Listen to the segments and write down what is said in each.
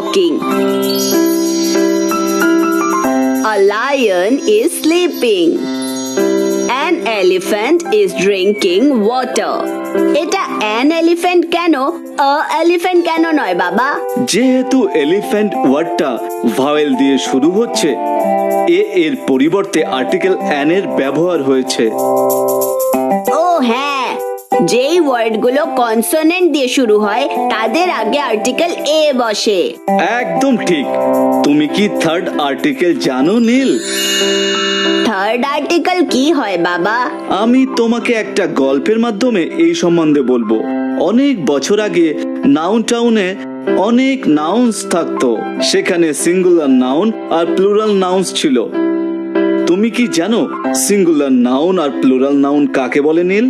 walking. A lion is sleeping. An elephant is drinking water. এটা an elephant কেন a elephant কেন নয় বাবা? যেহেতু এলিফ্যান্ট ওয়ার্ডটা ভাওয়েল দিয়ে শুরু হচ্ছে, এর পরিবর্তে আর্টিকেল অ্যান এর ব্যবহার হয়েছে। ও হ্যাঁ, যেই ওয়ার্ডগুলো কনসোনেন্ট দিয়ে শুরু হয় তাদের আগে আর্টিকেল এ বসে। একদম ঠিক। তুমি কি থার্ড আর্টিকেল জানো নীল? থার্ড আর্টিকেল কি হয় বাবা? আমি তোমাকে একটা গল্পের মাধ্যমে এই সম্বন্ধে বলবো। অনেক বছর আগে নাউন টাউনে অনেক নাউন্স থাকতো। সেখানে সিঙ্গুলার নাউন আর প্লুরাল নাউন্স ছিল। তুমি কি জানো সিঙ্গুলার নাউন আর প্লুরাল নাউন কাকে বলে নীল?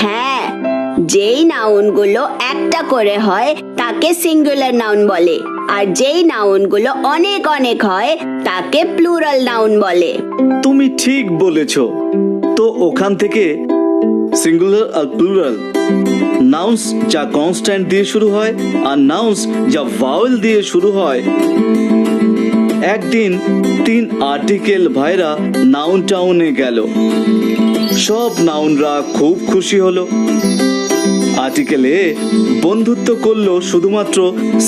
হ্যাঁ, যেই নাউনগুলো একটা করে হয় তাকে সিঙ্গুলার নাউন বলে, আর যেই নাউনগুলো অনেক অনেক হয় তাকে প্লুরাল নাউন বলে। তুমি ঠিক বলেছ। তো ওখান থেকে সিঙ্গুলার আর প্লুরাল নাউন্স যা কনস্ট্যান্ট দিয়ে শুরু হয় আর নাউন্স যা ভাওয়েল দিয়ে শুরু হয়। একদিন 3 আর্টিকেল ভাইরা নাউন টাউনে গেল। সব নাউনরা খুব খুশি হলো। আর্টিকেলে বন্ধুত্ব করলো শুধুমাত্র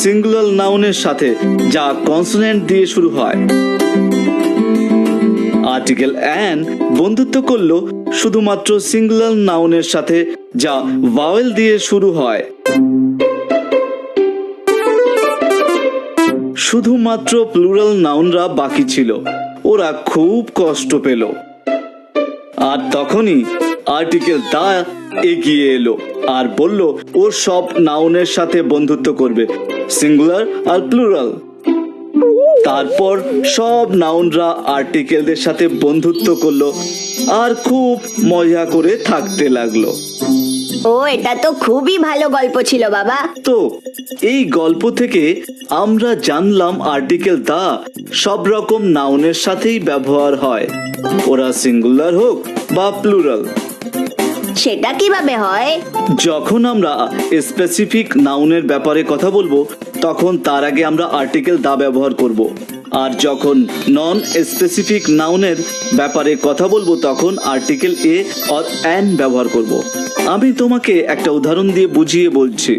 সিঙ্গুলার নাউনের সাথে যা কনসোনেন্ট দিয়ে শুরু হয়। আর্টিকেল অ্যান বন্ধুত্ব করলো শুধুমাত্র সিঙ্গুলার নাউনের সাথে যা ভাওয়েল দিয়ে শুরু হয়। শুধুমাত্র প্লুরাল নাউনরা বাকি ছিল। ওরা খুব কষ্ট পেল। আর তখনই আর্টিকেল দা এগিয়ে এলো আর বলল ও সব নাউনের সাথে বন্ধুত্ব করবে, সিঙ্গুলার আর প্লুরাল। তারপর সব নাউনরা আর্টিকেলদের সাথে বন্ধুত্ব করলো আর খুব মজা করে থাকতে লাগলো। ও, এটা তো খুবই ভালো গল্প ছিল বাবা। তো এই গল্প থেকে আমরা জানলাম আর্টিকেল দা সব রকম নাউনের সাথেই ব্যবহার হয়, ওরা সিঙ্গুলার হোক বা প্লুরাল। সেটা কিভাবে হয়? যখন আমরা স্পেসিফিক নাউনের ব্যাপারে কথা বলবো তখন তার আগে আমরা আর্টিকেল দা ব্যবহার করব। আর যখন নন স্পেসিফিক নাউনের ব্যাপারে কথা বলবো তখন আর্টিকেল এ অর অ্যান ব্যবহার করব। আমি তোমাকে একটা উদাহরণ দিয়ে বুঝিয়ে বলছি।